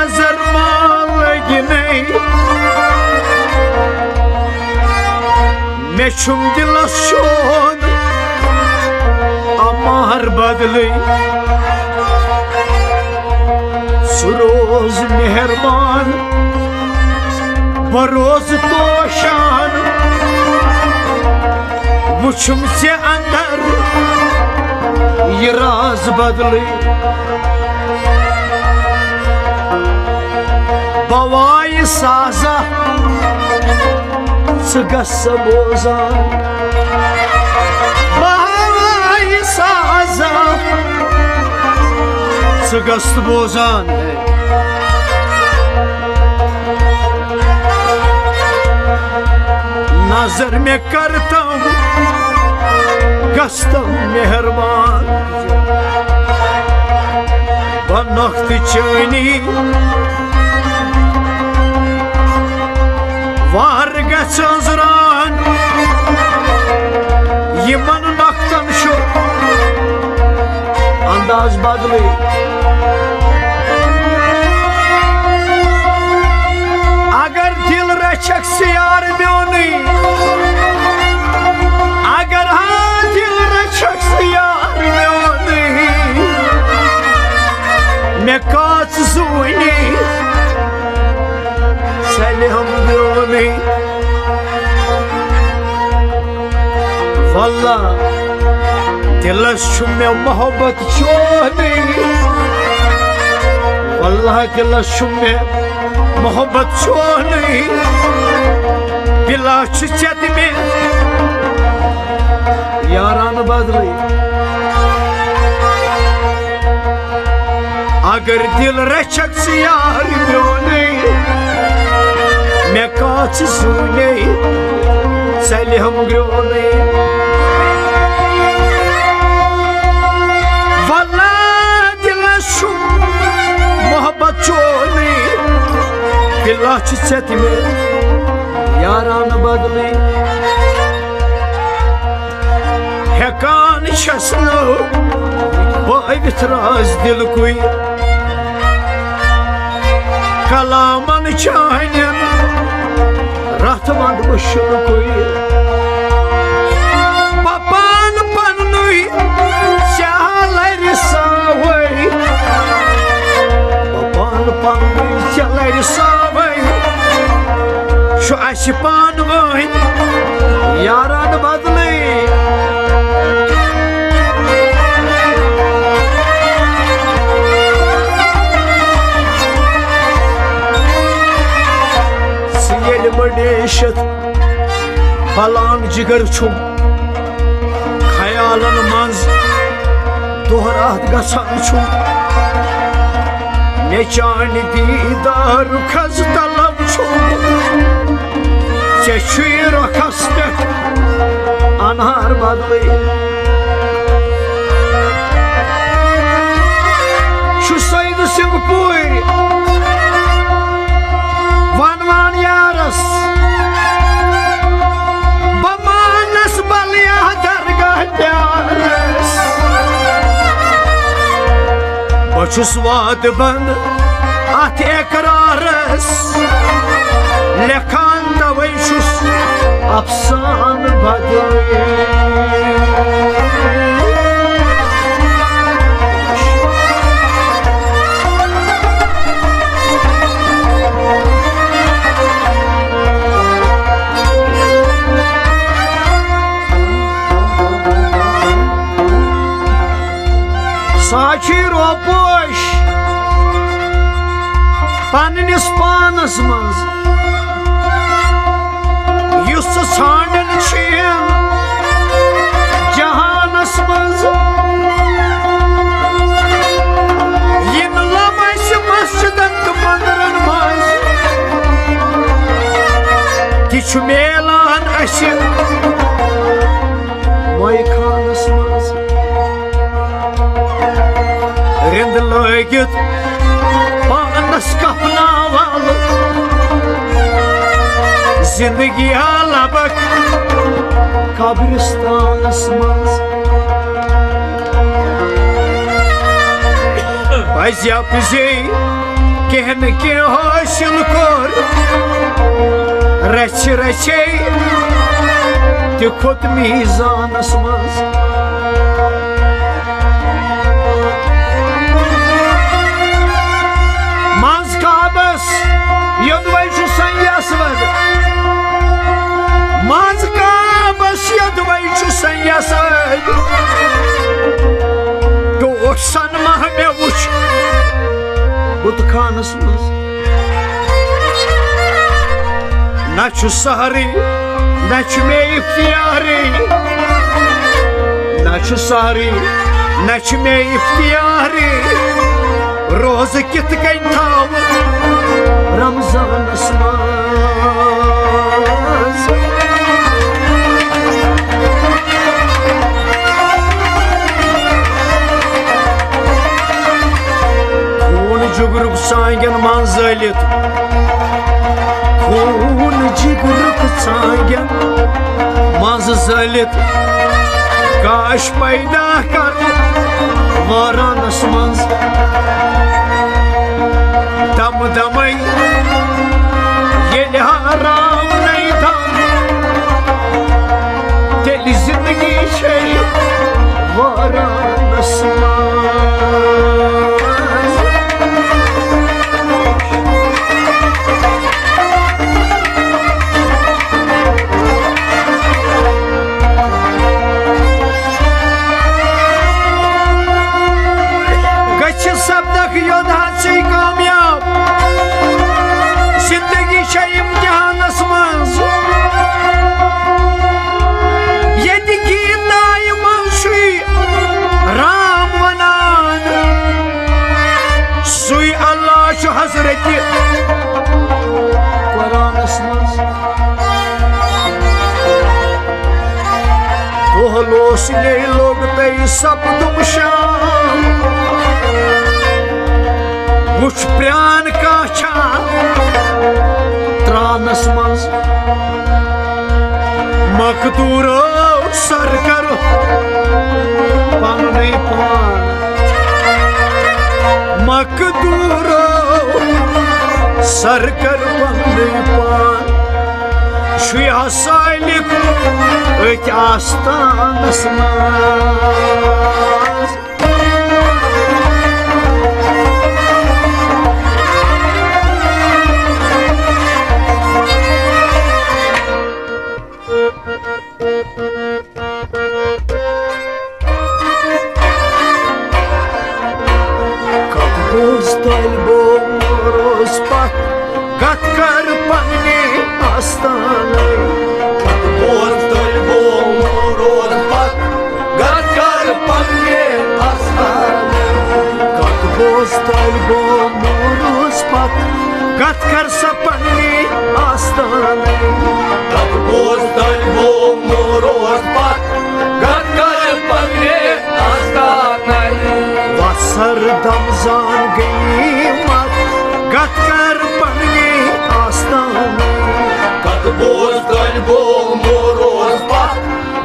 नजर मालगिने मे छुम दिलस शोन अमार बदले सुरोज मेहरबान बरोज तोशान वुछुम से अंदर ये राज बदले बवाई साजा सगस बोजान बवाई साजा सगस बोजान नजर में करता हूँ गस्तम मेहरबान बनख्त चैनी वार गजरान यमन नख्तन शो अंदाज बदले अगर दिल रचक से यार म्योनी अगर हाँ दिल रचक से यार म्योनी मैं काच सुनी सलम म्योनी वल्ला दिलस में मोहब्बत चोनी वल्ला दिलस में मोहब्बत चोनी दिला चत में यारान बदले अगर दिल रचक से यार म्योने मैं काच सुने सलम ग्रोने वल्ला दिलस मोहब्बत चोनी दिला चत में यारान बदले हेकान शसनो बावित राज दिल कोई कलामन चाहन रथवंद बुशन कोई पपान पन्नुई चलर सावई पपान पन्नुई चलर सावई शो पान वही यारान बदले बडेशत फलान जिगर छुम ख्यालन मज दोहरात गसान छुम मे चान दीदार खज तलब छुम रखस पे अनहार बदले सईद सिंह पूरी वन वन यारस बमानस बलिया दरगाह प्यारस बचुस वाद बंद अथ एकरारस लेखान तवै छुस अफसान बदले साची रोपोश पन्निस पानस मज युस छांडन छीन जहानस मज यिन लमस मस्जिदन तो मंदिरन मज तिछ मेलान अस मोय खानस मज रिंद लगित पानस कपना वाल जिंदगी लबक कब्रिस्तानस मज पज पजे कि मेहन के हासिल कोर रच रचे तिखोत मीजानस मज मज काबस यदवै छु संयसवद मज काबस यदवै छु संयसवद तो सन मह मे वुच बुत खानस मज न छु सहरी न छु मे इफ्तियारी न छु सहरी न छु मे इफ्तियारी रोज कित कन थाव रमजानस मज खून जुगरुक सांगन मन जलित खून जिगरुक सांगन मज जलित काश पैदा कर वारानस मज दम दमई ये हराम नहीं दम तेरी जिंदगी छे वारानस लोसने लोग तई सब तुम शाम कुछ प्यान का छा त्रानस मज मकदूरो सर कर पन्ने पान मकदूरो सर कर पन्ने पान शुया Salik öt astanas maz Как посталь бомороз пак Гаткар панне астанай Гаткар сапанни астаны Как посталь мороз пак Гаткар панне астаны Васардам зангимат Гаткар панни астаны Как посталь мороз пак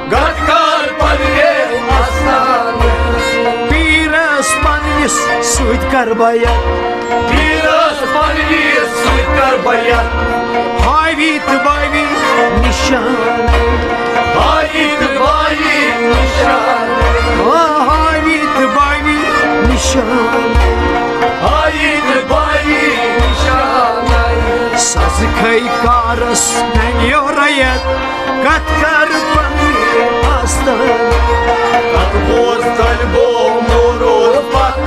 Гаткар панне астаны Пирас паннис суть карбаят Пирас паннис суть карбаят Hayvit bayvit nişanı Hayit bayit nişanı Hayvit bayvit nişanı Hayit bayit nişanı Sazı kaykaras men yorayet Katkar panni astan Как посталь мороз пак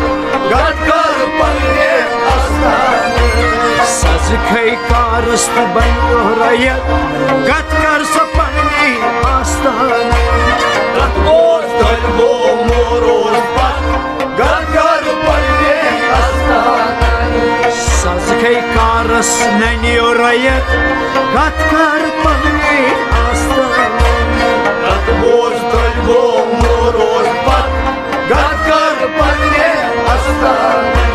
Гаткар панне астаны Sazı kaykaras ben yorayet Katkar sapanni astan Как посталь мороз пак Гаткар панне астаны Sazı kaykaras men yorayet Katkar panni astan Как посталь мороз пак Гаткар панне астаны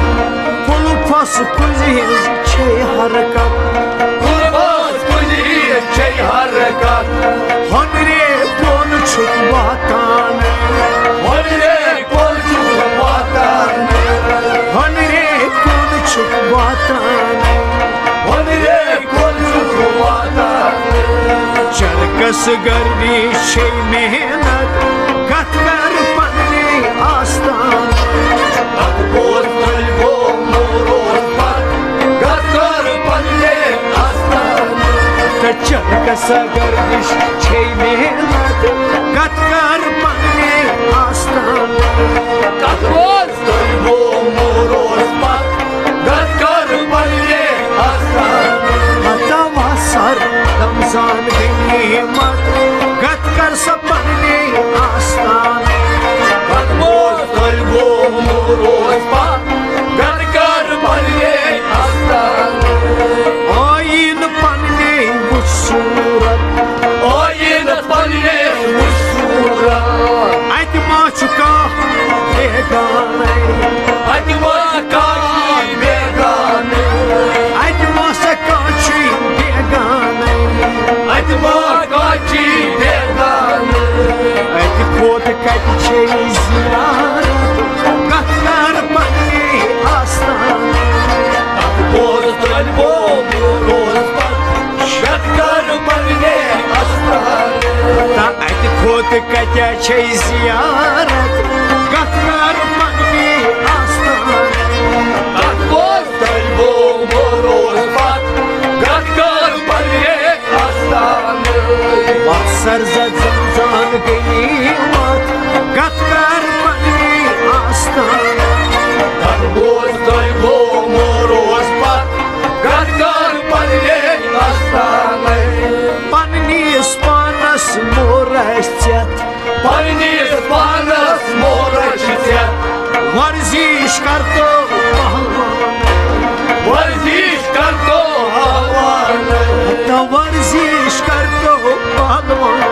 Kulpas kuziz çey harakat Kurбас кузир чей харакат Honre konuşup vatanı Honre konuşup vatanı Honre konuşup vatanı वतन वनरे कोलजुक वतन चरकस गर्दी शे मेहनत कत कर पन्ने आस्तान कत बोल तलबो मोरोज पत कत कर पन्ने आस्तान चरकस गर्दिश शे मेहनत कत कर पन्ने आस्तान कत बोल तलबो मोरोज पत कत कर पन्ने आस्तान तवा सर रमजान गनीमत कत कर सपने आस्तान कत बोल तलबो मोरोज पत कत कर पन्ने आस्तान आइन पन्ने सूरत आइन पन्ने सूरत अत मा चुका बेगाने अत मा काची बेगाने अत मा सकाची बेगाने अत मा काची बेगाने अत खोत कत छे जियारत कत कर पन्ने आस्तान कत बोल तलबो मोरोज पत कत कर पन्ने आस्तान अत खोत कत छे जियारत कत कर पन्ने आस्तान कत बोल तलबो मोरोज पत कत कर पन्ने आस्तान सर जमजान गनीमत कत कर पन्ने आस्तान कत बोल तलबो मोरोज पत कत कर पन्ने आस्तान पन्निस पानस मोरचत पन्निस पानस मोरचत वर्जिश करतो पहलवान वर्जिश करतो हलवान वर्जिश करतो पहलवान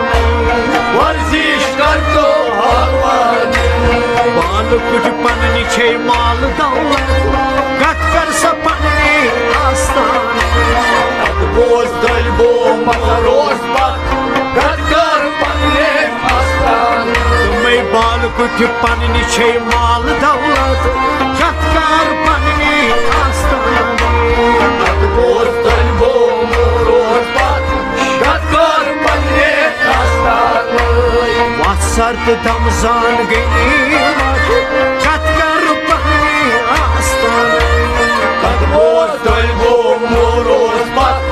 वर्जिश करतो हलवान बाल कुछ पन्नी छे माल दौलत कत कर सपने आस्तान कत बोल तलबो मोरोज पत कत कर पन्ने आस्तान तुम्हें बाल कुछ पन्नी छे माल दौलत कत कर पन्ने आस्तान कत बोल तलबो मोरोज पत कत कर पन्ने आस्तान वसरत दमजान गनीमत कत कर पन्ने आस्तान कत बोल तलबो मोरोज पत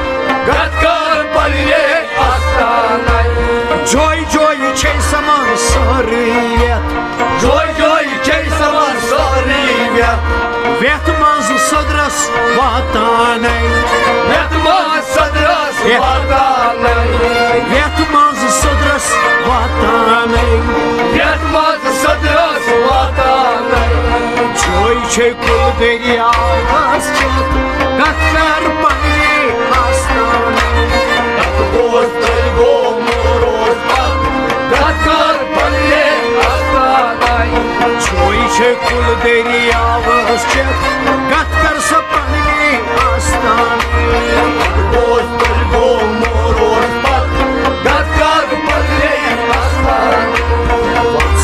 कत कर पन्ने आस्तान जोय जोय छे समान सरियत जोय जोय छे समान सरियत वेत मंज सदरस वतन वेत मंज सदरस वतन वेत मंज सदरस वतन वेत मंज सदरस वतन जोय छे कुल दरियावस कत कर पन्ने आस्तान कत बोल तलबो मोरोज पत कत कर पन्ने आस्तान जोय छे कुल दरियावस कत कर सपने आस्तान कत बोल तलबो मोरोज पत कत कर पन्ने आस्तान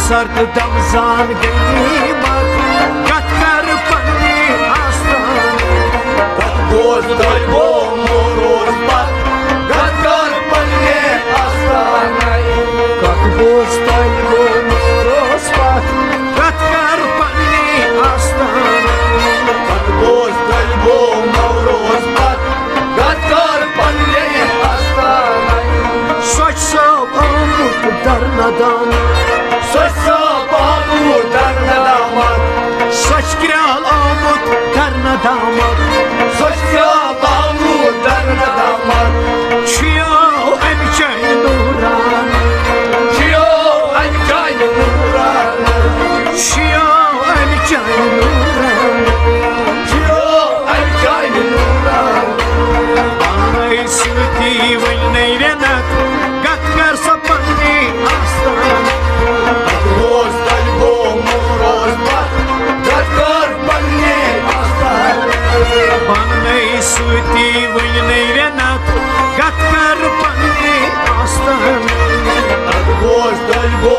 सर्द दमजान गनीमत कत कर पन्ने आस्तान कत बोल तलबो मोरोज पत कत कर पन्ने आस्तान कत बोझ तलबो मोरोज पत कत कर पन्ने आस्तान कत बोल तलबो मोरोज पत कत कर पन्ने आस्तान सोच सब आमुत दर नदान सच बाबू दरनदामत सच क्रियाल आमुत दर नदामत सच बाबू दरनदामत छियो अमचन नूरान जियो अनजान नूरान छियो अमचन नूरान जियो अनजान नूरान पानै सुती वनै रनत कत कर सपने आस्तान कत बोल तलबो मोरोज पत कत कर पन्ने आस्तान पानै सुती वनै रनत कत कर पन्ने आस्तान कत बोल तलबो